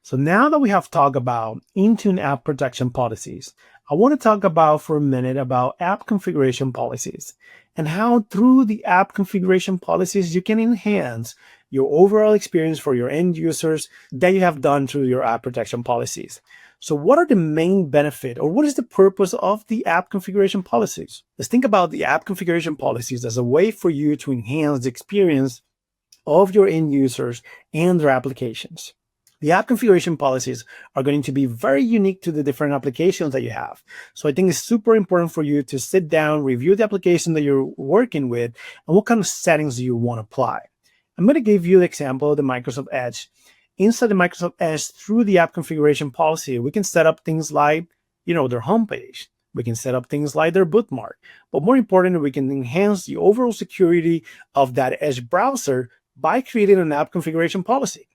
So now that we have talked about Intune app protection policies, I want to talk about for a minute about app configuration policies and how through the app configuration policies, you can enhance your overall experience for your end users that you have done through your app protection policies. So what are the main benefit or what is the purpose of the app configuration policies? Let's think about the app configuration policies as a way for you to enhance the experience of your end users and their applications. The app configuration policies are going to be very unique to the different applications that you have. So I think it's super important for you to sit down, review the application that you're working with, and what kind of settings do you want to apply. I'm going to give you the example of the Microsoft Edge. Inside the Microsoft Edge, through the app configuration policy, we can set up things like, their homepage. We can set up things like their bookmark. But more importantly, we can enhance the overall security of that Edge browser by creating an app configuration policy.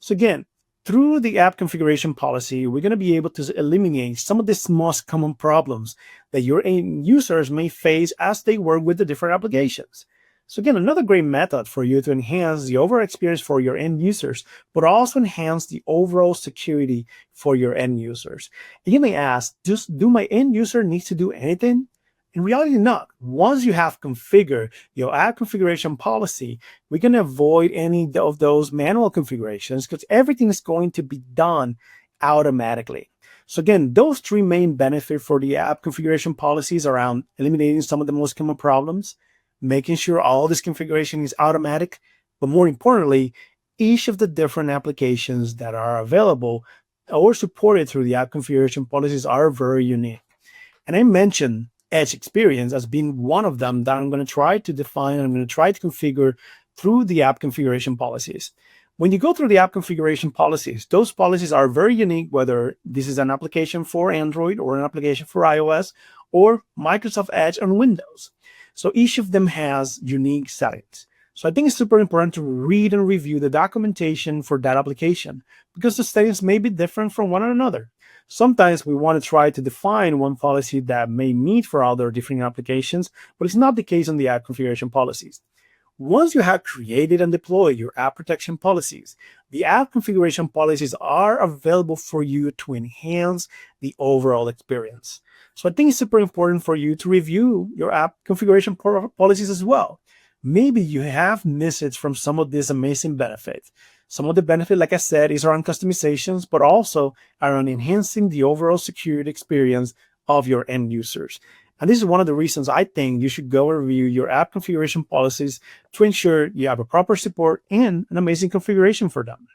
So again, through the app configuration policy, we're going to be able to eliminate some of the most common problems that your end users may face as they work with the different applications. So again, another great method for you to enhance the overall experience for your end users, but also enhance the overall security for your end users. And you may ask, do my end user need to do anything? In reality, not. Once you have configured your app configuration policy, we can avoid any of those manual configurations because everything is going to be done automatically. So again, those three main benefits for the app configuration policies around eliminating some of the most common problems, making sure all this configuration is automatic, but more importantly, each of the different applications that are available or supported through the app configuration policies are very unique. And I mentioned Edge experience as being one of them that I'm going to try to define and I'm going to try to configure through the app configuration policies. When you go through the app configuration policies, those policies are very unique, whether this is an application for Android or an application for iOS or Microsoft Edge on Windows. So each of them has unique settings. So I think it's super important to read and review the documentation for that application because the settings may be different from one another. Sometimes we want to try to define one policy that may meet for other different applications, but it's not the case on the app configuration policies. Once you have created and deployed your app protection policies, the app configuration policies are available for you to enhance the overall experience. So I think it's super important for you to review your app configuration policies as well. Maybe you have missed it from some of these amazing benefits. Some of the benefit, like I said, is around customizations, but also around enhancing the overall security experience of your end users. And this is one of the reasons I think you should go and review your app configuration policies to ensure you have a proper support and an amazing configuration for them.